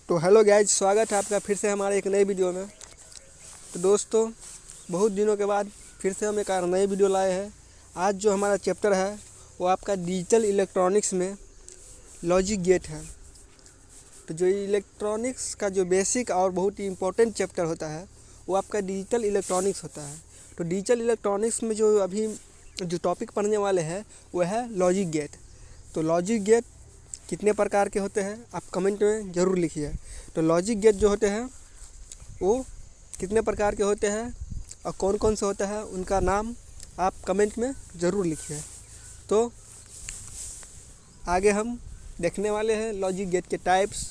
तो hello guys, स्वागत है आपका फिर से हमारे एक नए वीडियो में। तो दोस्तों, बहुत दिनों के बाद फिर से हम एक नए वीडियो लाए हैं। आज जो हमारा चैप्टर है वो आपका डिजिटल इलेक्ट्रॉनिक्स में लॉजिक गेट है। तो जो इलेक्ट्रॉनिक्स का जो बेसिक और बहुत ही इम्पोर्टेंट चैप्टर होता है वो आपका डिजिटल इलेक्ट्रॉनिक्स होता है। तो डिजिटल इलेक्ट्रॉनिक्स में जो अभी जो टॉपिक पढ़ने वाले हैं वो है लॉजिक गेट। तो लॉजिक गेट कितने प्रकार के होते हैं आप कमेंट में ज़रूर लिखिए। तो लॉजिक गेट जो होते हैं वो कितने प्रकार के होते हैं और कौन कौन से होता है उनका नाम आप कमेंट में ज़रूर लिखिए। तो आगे हम देखने वाले हैं लॉजिक गेट के टाइप्स,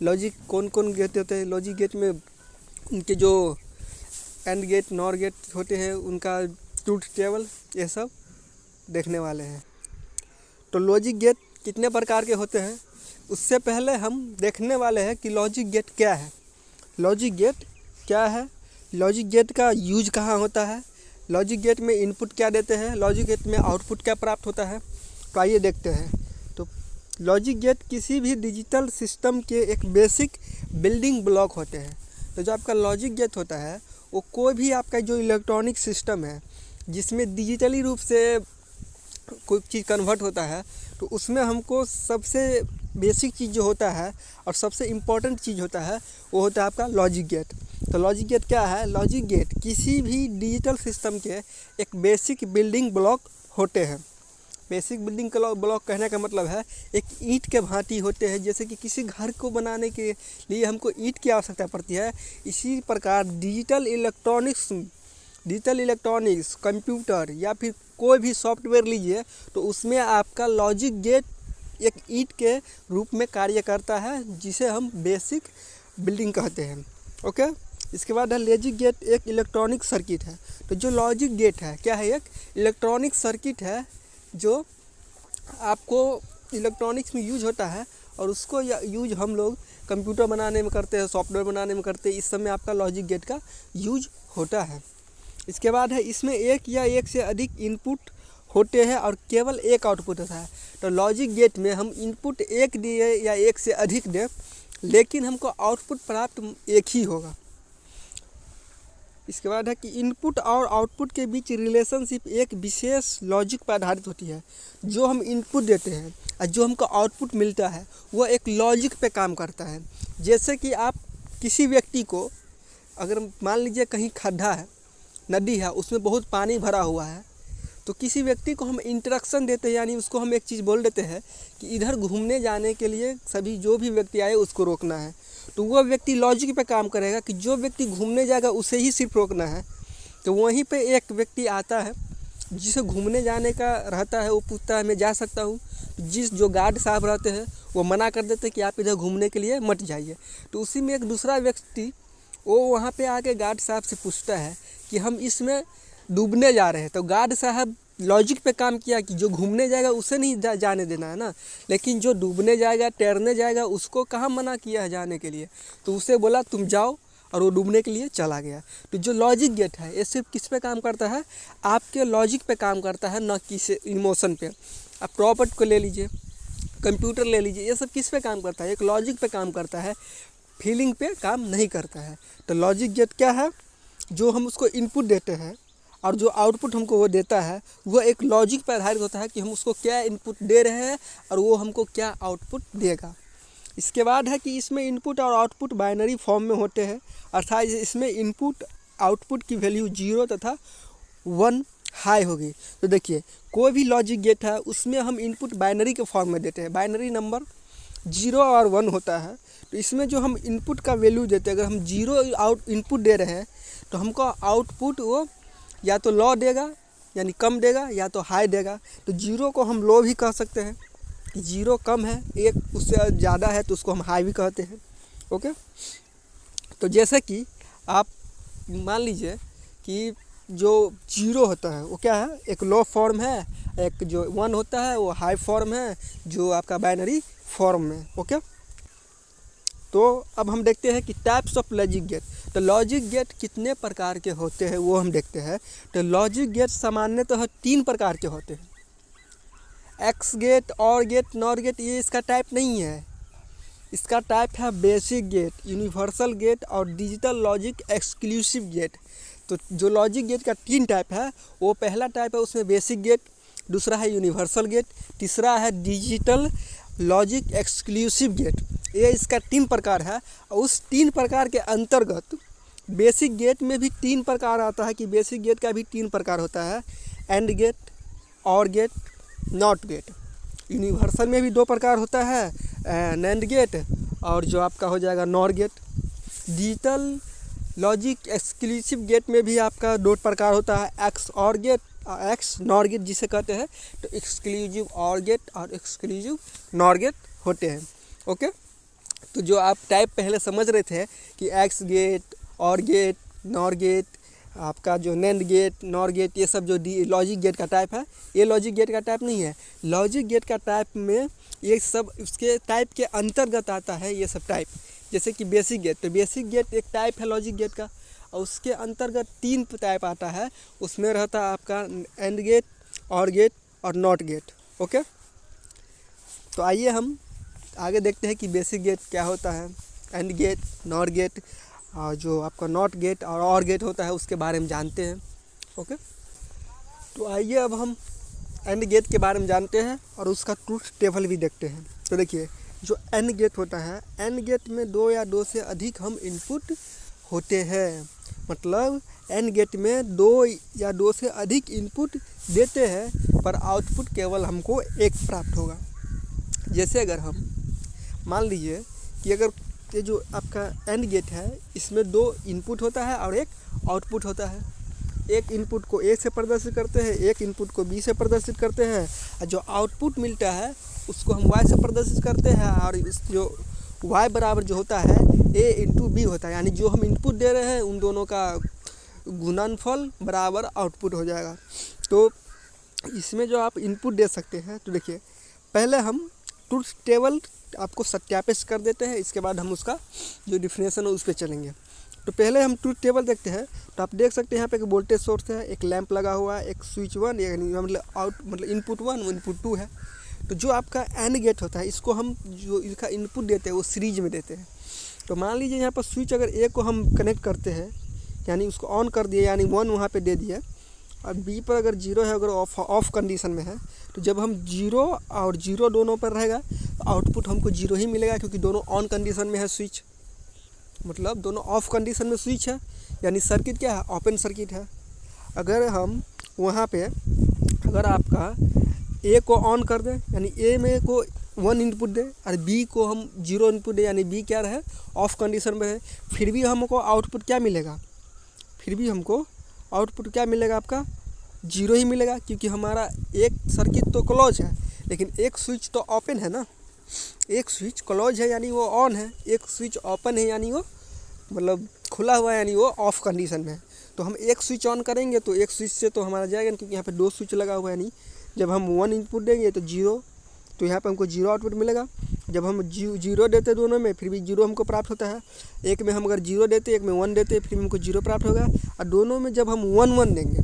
लॉजिक कौन कौन गेट होते हैं, लॉजिक गेट में उनके जो एंड गेट नॉर गेट होते हैं उनका ट्रूथ टेबल, ये सब देखने वाले हैं। तो लॉजिक गेट कितने प्रकार के होते हैं उससे पहले हम देखने वाले हैं कि लॉजिक गेट क्या है। लॉजिक गेट क्या है, लॉजिक गेट का यूज कहाँ होता है, लॉजिक गेट में इनपुट क्या देते हैं, लॉजिक गेट में आउटपुट क्या प्राप्त होता है। तो आइए देखते हैं। तो लॉजिक गेट किसी भी डिजिटल सिस्टम के एक बेसिक बिल्डिंग ब्लॉक होते हैं। तो जो आपका लॉजिक गेट होता है वो कोई भी आपका जो इलेक्ट्रॉनिक सिस्टम है जिसमें डिजिटली रूप से कोई चीज़ कन्वर्ट होता है, तो उसमें हमको सबसे बेसिक चीज़ जो होता है और सबसे इम्पोर्टेंट चीज़ होता है वो होता है आपका लॉजिक गेट। तो लॉजिक गेट क्या है, लॉजिक गेट किसी भी डिजिटल सिस्टम के एक बेसिक बिल्डिंग ब्लॉक होते हैं। बेसिक बिल्डिंग ब्लॉक कहने का मतलब है एक ईंट के भांति होते हैं। जैसे कि किसी घर को बनाने के लिए हमको ईंट की आवश्यकता पड़ती है, इसी प्रकार डिजिटल इलेक्ट्रॉनिक्स कंप्यूटर या फिर कोई भी सॉफ्टवेयर लीजिए तो उसमें आपका लॉजिक गेट एक ईंट के रूप में कार्य करता है जिसे हम बेसिक बिल्डिंग कहते हैं। ओके, इसके बाद है लॉजिक गेट एक इलेक्ट्रॉनिक सर्किट है। तो जो लॉजिक गेट है क्या है, एक इलेक्ट्रॉनिक सर्किट है जो आपको इलेक्ट्रॉनिक्स में यूज होता है और उसको यूज हम लोग कंप्यूटर बनाने में करते हैं, सॉफ्टवेयर बनाने में करते हैं। इस समय आपका लॉजिक गेट का यूज होता है। इसके बाद है इसमें एक या एक से अधिक इनपुट होते हैं और केवल एक आउटपुट होता है। तो लॉजिक गेट में हम इनपुट एक दिए या एक से अधिक दें लेकिन हमको आउटपुट प्राप्त एक ही होगा। इसके बाद है कि इनपुट और आउटपुट के बीच रिलेशनशिप एक विशेष लॉजिक पर आधारित होती है। जो हम इनपुट देते हैं और जो हमको आउटपुट मिलता है वो एक लॉजिक पे काम करता है। जैसे कि आप किसी व्यक्ति को, अगर मान लीजिए कहीं खड्डा है, नदी है, उसमें बहुत पानी भरा हुआ है, तो किसी व्यक्ति को हम इंस्ट्रक्शन देते हैं, यानी उसको हम एक चीज़ बोल देते हैं कि इधर घूमने जाने के लिए सभी जो भी व्यक्ति आए उसको रोकना है। तो वह व्यक्ति लॉजिक पे काम करेगा कि जो व्यक्ति घूमने जाएगा उसे ही सिर्फ रोकना है। तो वहीं पे एक व्यक्ति आता है जिसे घूमने जाने का रहता है, वो पूछता है मैं जा सकता हूँ। जो गार्ड साहब रहते हैं वो मना कर देते हैं कि आप इधर घूमने के लिए मत जाइए। तो उसी में एक दूसरा व्यक्ति वो वहाँ पे आके गार्ड साहब से पूछता है कि हम इसमें डूबने जा रहे हैं। तो गार्ड साहब लॉजिक पे काम किया कि जो घूमने जाएगा उसे नहीं जाने देना है ना, लेकिन जो डूबने जाएगा, तैरने जाएगा, उसको कहाँ मना किया है जाने के लिए। तो उसे बोला तुम जाओ, और वो डूबने के लिए चला गया। तो जो लॉजिक गेट है ये सिर्फ किस पे काम करता है, आपके लॉजिक पे काम करता है, ना किसी इमोशन पे। आप प्रॉपर्टी को ले लीजिए, कंप्यूटर ले लीजिए, ये सब किस पे काम करता है, एक लॉजिक पे काम करता है, फीलिंग पे काम नहीं करता है। तो लॉजिक गेट क्या है, जो हम उसको इनपुट देते हैं और जो आउटपुट हमको वो देता है वो एक लॉजिक पर आधारित होता है कि हम उसको क्या इनपुट दे रहे हैं और वो हमको क्या आउटपुट देगा। इसके बाद है कि इसमें इनपुट और आउटपुट बाइनरी फॉर्म में होते हैं, अर्थात इसमें इनपुट आउटपुट की वैल्यू 0 तथा 1 हाई होगी। तो देखिए कोई भी लॉजिक गेट है उसमें हम इनपुट बाइनरी के फॉर्म में देते हैं, बाइनरी नंबर 0 और 1 होता है। तो इसमें जो हम इनपुट का वैल्यू देते हैं, अगर हम 0 इनपुट दे रहे हैं तो हमको आउटपुट वो या तो लो देगा यानी कम देगा या तो हाई देगा। तो 0 को हम लो भी कह सकते हैं कि 0 कम है, 1 उससे ज़्यादा है तो उसको हम हाई भी कहते हैं। ओके, तो जैसे कि आप मान लीजिए कि जो 0 होता है वो क्या है, एक लो फॉर्म है, एक जो 1 होता है वो हाई फॉर्म है जो आपका बाइनरी फॉर्म में। ओके, तो अब हम देखते हैं कि टाइप्स ऑफ लॉजिक गेट। तो लॉजिक गेट कितने प्रकार के होते हैं वो हम देखते हैं। तो लॉजिक गेट सामान्यतः 3 प्रकार के होते हैं। एक्स गेट, और गेट, नॉर गेट, ये इसका टाइप नहीं है। इसका टाइप है बेसिक गेट, यूनिवर्सल गेट और डिजिटल लॉजिक एक्सक्लूसिव गेट। तो जो लॉजिक गेट का 3 टाइप है, वो पहला टाइप है उसमें बेसिक गेट, दूसरा है यूनिवर्सल गेट, तीसरा है डिजिटल लॉजिक एक्सक्लूसिव गेट। ये इसका 3 प्रकार है। और उस 3 प्रकार के अंतर्गत बेसिक गेट में भी 3 प्रकार आता है कि बेसिक गेट का भी 3 प्रकार होता है, एंड गेट, और गेट, नॉट गेट। यूनिवर्सल में भी 2 प्रकार होता है, नैंड गेट और जो आपका हो जाएगा nor gate. Digital logic exclusive gate में भी आपका 2 प्रकार होता है, एक्स और गेट, एक्स नॉर गेट जिसे कहते हैं। तो एक्सक्लूसिव और गेट और एक्सक्लूसिव नॉर गेट होते हैं। ओके, तो जो आप टाइप पहले समझ रहे थे कि एक्स गेट, और गेट, नॉर गेट, आपका जो नैंड गेट, नॉर गेट, ये सब जो लॉजिक गेट का टाइप है, ये लॉजिक गेट का टाइप नहीं है। लॉजिक गेट का टाइप में ये सब उसके टाइप के अंतर्गत आता है ये सब टाइप। जैसे कि बेसिक गेट, तो बेसिक गेट एक टाइप है लॉजिक गेट का, और उसके अंतर्गत 3 टाइप आता है। उसमें रहता है आपका एंड गेट, और गेट और नॉट गेट। ओके, तो आइए हम आगे देखते हैं कि बेसिक गेट क्या होता है, एंड गेट, नॉट गेट, और जो आपका नॉट गेट और गेट होता है उसके बारे में जानते हैं। ओके, तो आइए अब हम एंड गेट के बारे में जानते हैं और उसका ट्रूथ टेबल भी देखते हैं। तो देखिए, जो एंड गेट होता है, एंड गेट में 2 या 2 से अधिक हम इनपुट होते हैं। मतलब एंड गेट में 2 या 2 से अधिक इनपुट देते हैं, पर आउटपुट केवल हमको एक प्राप्त होगा। जैसे अगर हम मान लीजिए कि अगर ये जो आपका एंड गेट है, इसमें 2 इनपुट होता है और एक आउटपुट होता है। एक इनपुट को ए से प्रदर्शित करते हैं, एक इनपुट को बी से प्रदर्शित करते हैं, और जो आउटपुट मिलता है उसको हम वाई से प्रदर्शित करते हैं। और इस जो वाई बराबर जो होता है ए इंटू बी होता है, यानी जो हम इनपुट दे रहे हैं उन दोनों का गुणनफल बराबर आउटपुट हो जाएगा। तो इसमें जो आप इनपुट दे सकते हैं, तो देखिए पहले हम ट्रूथ टेबल आपको सत्यापित कर देते हैं, इसके बाद हम उसका जो डिफिनेशन है उस पर चलेंगे। तो पहले हम ट्रूथ टेबल देखते हैं। तो आप देख सकते हैं यहाँ पे एक वोल्टेज सोर्स है, एक लैंप लगा हुआ है, एक स्विच 1, यानी मतलब इनपुट 1 इनपुट 2 है। तो जो आपका एंड गेट होता है, इसको हम जो इसका इनपुट देते हैं वो सीरीज में देते हैं। तो मान लीजिए यहाँ पर स्विच अगर ए को हम कनेक्ट करते हैं, यानी उसको ऑन कर दिए, यानी 1 वहाँ पे दे दिया, और बी पर अगर 0 है, अगर ऑफ कंडीशन में है, तो जब हम 0 और 0 दोनों पर रहेगा तो आउटपुट हमको 0 ही मिलेगा, क्योंकि दोनों ऑन कंडीशन में है स्विच, मतलब दोनों ऑफ कंडीशन में स्विच है, यानी सर्किट क्या है, ओपन सर्किट है। अगर हम वहाँ पे अगर आपका ए को ऑन कर दें, यानी ए में को 1 इनपुट दे और बी को हम 0 इनपुट दे, यानी बी क्या रहे, ऑफ कंडीशन में है, फिर भी हमको आउटपुट क्या मिलेगा, फिर भी हमको आउटपुट क्या मिलेगा, आपका 0 ही मिलेगा, क्योंकि हमारा एक सर्किट तो क्लोज है लेकिन एक स्विच तो ओपन है ना। एक स्विच क्लोज है यानी वो ऑन है, एक स्विच ओपन है यानी वो मतलब खुला हुआ है, यानी वो ऑफ कंडीशन में है। तो हम एक स्विच ऑन करेंगे तो एक स्विच से तो हमारा जाएगा, क्योंकि यहाँ पे 2 स्विच लगा हुआ है, यानी जब हम 1 इनपुट देंगे तो 0, तो यहाँ पे हमको 0 आउटपुट मिलेगा। जब हम 0 देते दोनों में, फिर भी 0 हमको प्राप्त होता है। एक में हम अगर 0 देते, एक में 1 देते, फिर हमको 0 प्राप्त होगा। और दोनों में जब हम 1 देंगे,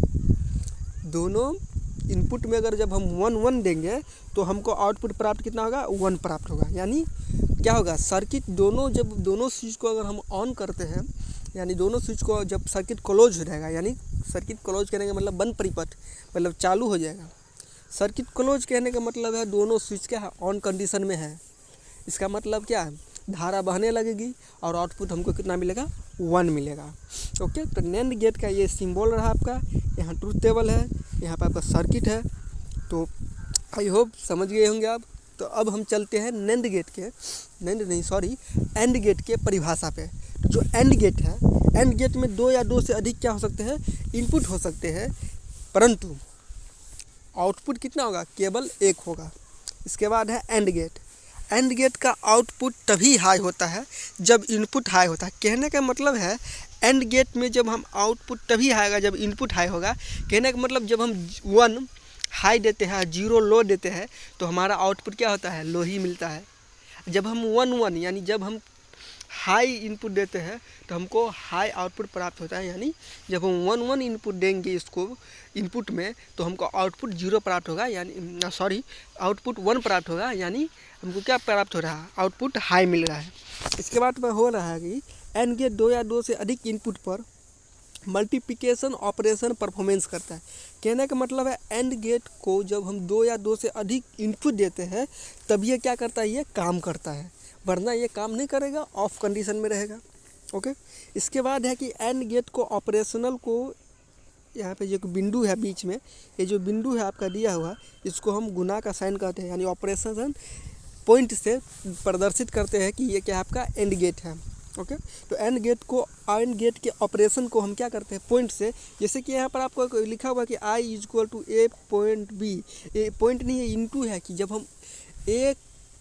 दोनों इनपुट में अगर जब हम 1 देंगे तो हमको आउटपुट प्राप्त कितना होगा, 1 प्राप्त होगा। यानी क्या होगा, सर्किट दोनों जब दोनों स्विच को अगर हम ऑन करते हैं, यानी दोनों स्विच को जब सर्किट क्लोज हो जाएगा, यानी सर्किट क्लोज करने का मतलब बंद परिपथ, मतलब चालू हो जाएगा। सर्किट क्लोज कहने का मतलब है दोनों स्विच क्या है, ऑन कंडीशन में है। इसका मतलब क्या है, धारा बहने लगेगी और आउटपुट हमको कितना मिलेगा, 1 मिलेगा। ओके, तो नैंड गेट का ये सिंबल रहा आपका, यहाँ ट्रूथ टेबल है, यहाँ पर आपका सर्किट है। तो आई होप समझ गए होंगे आप। तो अब हम चलते हैं एंड गेट के परिभाषा पे। तो जो एंड गेट है, एंड गेट में 2 या 2 से अधिक क्या हो सकते हैं, इनपुट हो सकते हैं, परंतु आउटपुट कितना होगा, केवल 1 होगा। इसके बाद है एंड गेट। एंड गेट का आउटपुट तभी हाई होता है जब इनपुट हाई होता है। कहने का मतलब है एंड गेट में जब हम आउटपुट तभी आएगा जब इनपुट हाई होगा। कहने का मतलब जब हम 1 हाई देते हैं, 0 लो देते हैं, तो हमारा आउटपुट क्या होता है, लो ही मिलता है। जब हम 1 यानी जब हम हाई इनपुट देते हैं तो हमको हाई आउटपुट प्राप्त होता है, यानी जब हम 1 इनपुट देंगे इसको इनपुट में तो हमको आउटपुट 0 प्राप्त होगा, यानी सॉरी आउटपुट 1 प्राप्त होगा, यानी हमको क्या प्राप्त हो रहा है, आउटपुट हाई मिल रहा है। इसके बाद में हो रहा है कि एंड गेट 2 या 2 से अधिक इनपुट पर मल्टीप्लिकेशन ऑपरेशन परफॉर्मेंस करता है। कहने का मतलब है एंड गेट को जब हम 2 या 2 से अधिक इनपुट देते हैं तब ये क्या करता है, ये काम करता है, वरना ये काम नहीं करेगा, ऑफ कंडीशन में रहेगा। ओके, इसके बाद है कि एंड गेट को ऑपरेशनल को यहाँ पे जो बिंदु है बीच में, ये जो बिंदु है आपका दिया हुआ, इसको हम गुना का साइन कहते हैं, यानी ऑपरेशन पॉइंट से प्रदर्शित करते हैं कि ये क्या आपका एंड गेट है। ओके, तो एंड गेट के ऑपरेशन को हम क्या करते हैं, पॉइंट से, जैसे कि यहाँ पर आपको लिखा हुआ कि I is equal to a point b, a point नहीं है इनटू है, कि जब हम ए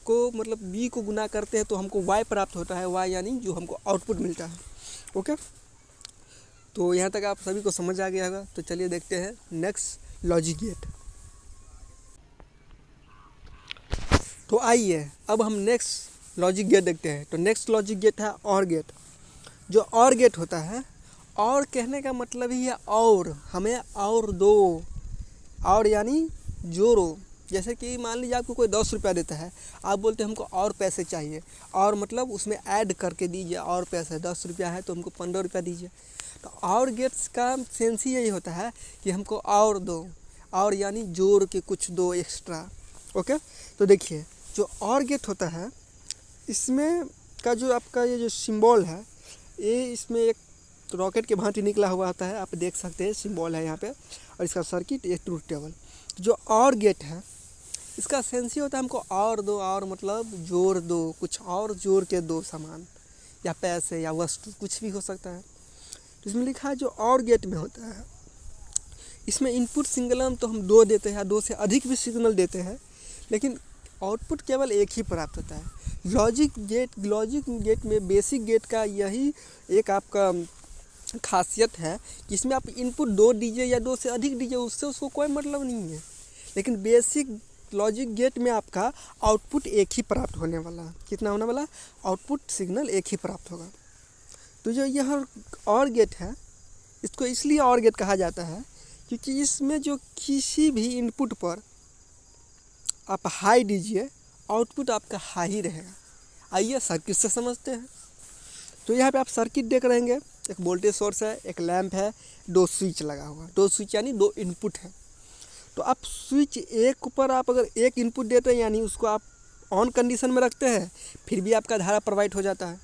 को मतलब बी को गुना करते हैं तो हमको वाई प्राप्त होता है, वाई यानी जो हमको आउटपुट मिलता है। ओके, तो यहाँ तक आप सभी को समझ आ गया होगा। तो चलिए देखते हैं नेक्स्ट लॉजिक गेट। तो आइए अब हम नेक्स्ट लॉजिक गेट देखते हैं। तो नेक्स्ट लॉजिक गेट है और गेट। जो और गेट होता है, और कहने का मतलब ही है और, हमें और दो, और यानी जोड़ो। जैसे कि मान लीजिए आपको कोई 10 रुपया देता है, आप बोलते हैं हमको और पैसे चाहिए, और मतलब उसमें ऐड करके दीजिए और पैसे, 10 रुपया है तो हमको 15 रुपया दीजिए। तो और गेट्स का सेंस ही यही होता है कि हमको और दो, और यानी जोड़ के कुछ दो एक्स्ट्रा। ओके, तो देखिए जो और गेट होता है इसमें का जो आपका ये जो सिंबल है, ये इसमें एक रॉकेट के भांति निकला हुआ आता है, आप देख सकते हैं सिंबल है यहाँ पे, और इसका सर्किट एक ट्रूथ टेबल। जो और गेट है इसका सेंस ही होता है हमको और दो, और मतलब जोड़ दो, कुछ और जोड़ के दो सामान या पैसे या वस्तु, कुछ भी हो सकता है। तो इसमें लिखा है जो और गेट में होता है, इसमें इनपुट सिंगल तो हम 2 देते हैं, 2 से अधिक भी सिग्नल देते हैं, लेकिन आउटपुट केवल एक ही प्राप्त होता है। लॉजिक गेट में बेसिक गेट का यही एक आपका खासियत है कि इसमें आप इनपुट 2 दीजिए या 2 से अधिक दीजिए, उससे उसको कोई मतलब नहीं है। लेकिन बेसिक लॉजिक गेट में आपका आउटपुट एक ही प्राप्त होने वाला है। कितना होने वाला, आउटपुट सिग्नल एक ही प्राप्त होगा। तो जो यह और गेट है, इसको इसलिए और गेट कहा जाता है क्योंकि इसमें जो किसी भी इनपुट पर आप हाई दीजिए, आउटपुट आपका हाई ही रहेगा। आइए सर्किट से समझते हैं। तो यहाँ पे आप सर्किट देख रहे हैं, एक वोल्टेज सोर्स है, एक लैंप है, 2 स्विच लगा हुआ, 2 स्विच यानी 2 इनपुट है। तो आप स्विच एक पर आप अगर एक इनपुट देते हैं, यानी उसको आप ऑन कंडीशन में रखते हैं, फिर भी आपका धारा प्रवाहित हो जाता है।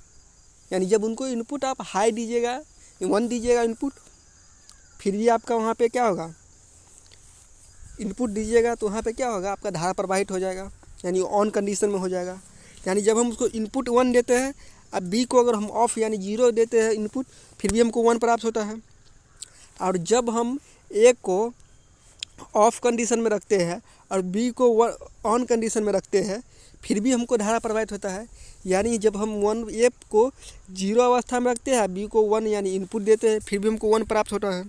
यानी जब उनको इनपुट आप हाई दीजिएगा, 1 दीजिएगा इनपुट, फिर भी आपका वहाँ पे क्या होगा, इनपुट दीजिएगा तो वहाँ पे क्या होगा, आपका धारा प्रवाहित हो जाएगा, यानी ऑन कंडीशन में हो जाएगा। यानी जब हम उसको इनपुट 1 देते हैं, अब बी को अगर हम ऑफ यानी 0 देते हैं इनपुट, फिर भी हमको 1 प्राप्त होता है। और जब हम ए को ऑफ कंडीशन में रखते हैं और बी को ऑन कंडीशन में रखते हैं, फिर भी हमको धारा प्रवाहित होता है। यानी जब हम 1 ए को 0 अवस्था में रखते हैं, बी को 1 यानी इनपुट देते हैं, फिर भी हमको 1 प्राप्त होता है।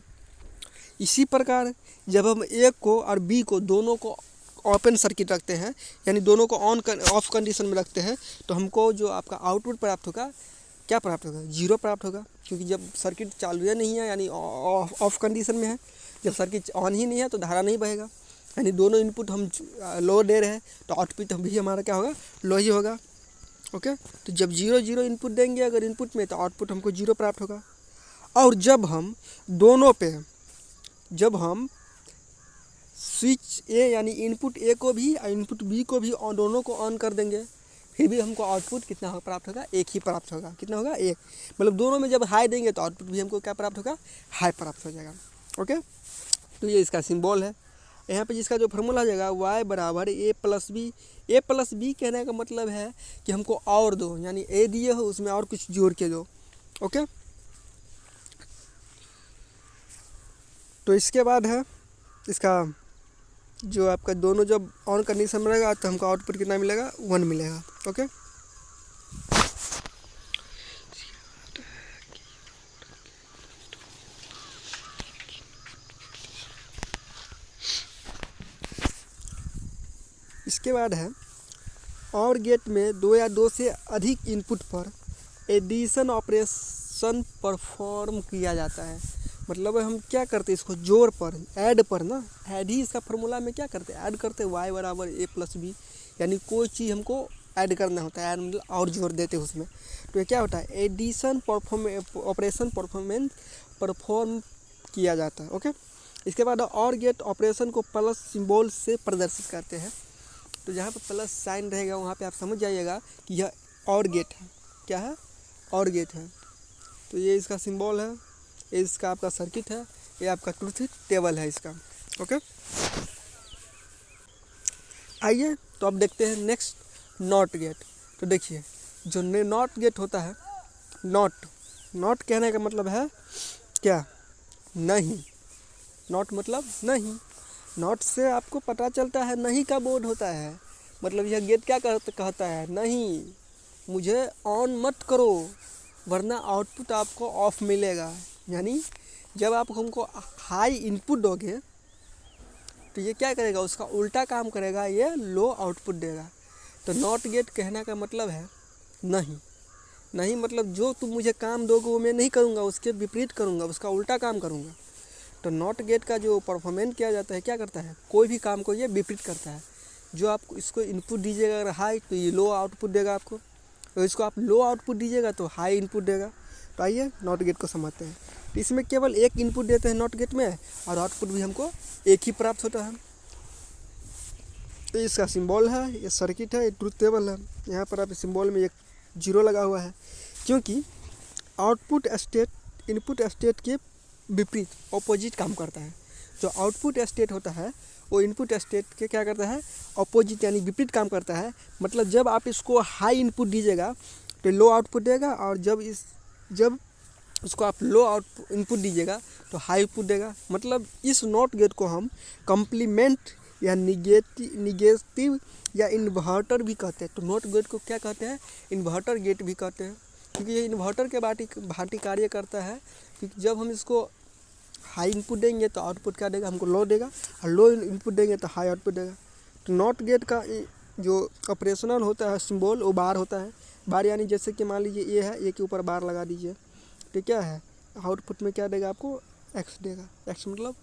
इसी प्रकार जब हम ए को और बी को दोनों को ओपन सर्किट रखते हैं, यानी दोनों को ऑफ कंडीशन में रखते हैं, तो हमको जो आपका आउटपुट प्राप्त होगा, क्या प्राप्त होगा, 0 प्राप्त होगा। क्योंकि जब सर्किट चालू है नहीं है, यानी ऑफ कंडीशन में है, जब सर्किट ऑन ही नहीं है तो धारा नहीं बहेगा। यानी दोनों इनपुट हम लो दे रहे हैं तो आउटपुट भी हमारा क्या होगा, लो ही होगा। ओके, तो जब 0 इनपुट देंगे अगर इनपुट में, तो आउटपुट हमको 0 प्राप्त होगा। और जब हम दोनों पे, जब हम स्विच ए यानी इनपुट ए को भी और इनपुट बी को भी दोनों को ऑन कर देंगे, फिर भी हमको आउटपुट कितना प्राप्त होगा, एक ही प्राप्त होगा। कितना होगा, एक। मतलब दोनों में जब हाई देंगे तो आउटपुट भी हमको क्या प्राप्त होगा, हाई प्राप्त हो जाएगा। ओके, तो ये इसका सिंबल है। यहाँ पे जिसका जो फार्मूला आ जाएगा y बराबर a plus B. A plus B कहने का मतलब है कि हमको और दो, यानी ए दिए हो उसमें और कुछ जोड़ के दो। ओके, तो इसके बाद है इसका जो आपका दोनों जब ऑन कंडीशन में रहेगा तो हमको आउटपुट कितना मिलेगा, 1 मिलेगा। ओके, इसके बाद है और गेट में 2 या 2 से अधिक इनपुट पर एडिशन ऑपरेशन परफॉर्म किया जाता है। मतलब हम क्या करते हैं, इसको जोड़ पर, ऐड पर ना, ऐड ही इसका फार्मूला में क्या करते हैं, ऐड करते हैं y बराबर a प्लस बी, यानी कोई चीज़ हमको ऐड करना होता है, ऐड मतलब और जोड़ देते हैं उसमें। तो ये क्या होता है, एडिशन ऑपरेशन परफॉर्म किया जाता है। ओके, इसके बाद और गेट ऑपरेशन को प्लस सिंबल से प्रदर्शित करते हैं। तो जहाँ पर प्लस साइन रहेगा वहाँ पे आप समझ जाइएगा कि यह और गेट है। क्या है, और गेट है। तो ये इसका सिंबल है, ये इसका आपका सर्किट है, ये आपका ट्रुथ टेबल है इसका। ओके, आइए तो अब देखते हैं नेक्स्ट, नॉट गेट। तो देखिए जो नॉट गेट होता है, नॉट कहने का मतलब है क्या, नहीं। नॉट मतलब नहीं, नॉट से आपको पता चलता है नहीं का बोर्ड होता है। मतलब यह गेट क्या कहता है, नहीं, मुझे ऑन मत करो वरना आउटपुट आपको ऑफ मिलेगा। यानी जब आप हमको हाई इनपुट दोगे तो ये क्या करेगा, उसका उल्टा काम करेगा, ये लो आउटपुट देगा। तो नॉट गेट कहने का मतलब है नहीं। नहीं मतलब जो तुम मुझे काम दोगे वो मैं नहीं करूँगा, उसके विपरीत करूँगा, उसका उल्टा काम करूँगा। तो नॉट गेट का जो परफॉर्मेंस किया जाता है, क्या करता है, कोई भी काम को ये विपरीत करता है। जो आप इसको इनपुट दीजिएगा अगर हाई तो ये लो आउटपुट देगा आपको, तो इसको आप लो आउटपुट दीजिएगा तो हाई इनपुट देगा। तो आइए नॉट गेट को समझते हैं। तो इसमें केवल एक इनपुट देते हैं नॉट गेट में, और आउटपुट भी हमको एक ही प्राप्त होता है। तो इसका सिंबल है, ये सर्किट है, ये ट्रुथ टेबल है। यहाँ पर आप सिंबल में एक जीरो लगा हुआ है, क्योंकि आउटपुट स्टेट इनपुट स्टेट के विपरीत ऑपोजिट काम करता है। जो आउटपुट स्टेट होता है वो इनपुट स्टेट के क्या करता है, ऑपोजिट यानी विपरीत काम करता है। मतलब जब आप इसको हाई इनपुट दीजिएगा तो लो आउटपुट देगा, और जब उसको आप लो आउटपुट इनपुट दीजिएगा तो हाई आउटपुट देगा। मतलब इस नॉट गेट को हम कम्प्लीमेंट या निगेटिव या इन्वर्टर भी कहते हैं। तो नॉट गेट को क्या कहते हैं, इन्वर्टर गेट भी कहते हैं, क्योंकि ये इन्वर्टर के भांति कार्य करता है। क्योंकि जब हम इसको हाई इनपुट देंगे तो आउटपुट क्या देगा, हमको लो देगा, और लो इनपुट देंगे तो हाई आउटपुट देगा। तो नॉट गेट का जो ऑपरेशनल होता है सिंबल, वो बार होता है। बार यानी जैसे कि मान लीजिए ये है, ये के ऊपर बार लगा दीजिए, तो क्या है, आउटपुट में क्या देगा आपको, एक्स देगा। एक्स मतलब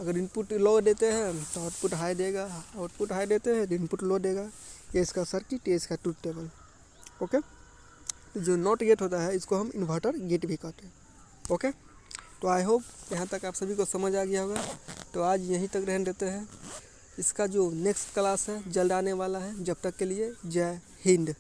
अगर इनपुट लो देते हैं तो आउटपुट हाई देगा, आउटपुट हाई देते हैं तो इनपुट लो देगा। ये इसका सर्किट, ये इसका ट्रुथ टेबल। ओके, तो जो नॉट गेट होता है इसको हम इन्वर्टर गेट भी कहते हैं। ओके, तो आई होप यहाँ तक आप सभी को समझ आ गया होगा। तो आज यहीं तक रहने देते हैं। इसका जो नेक्स्ट क्लास है जल्द आने वाला है। जब तक के लिए जय हिंद।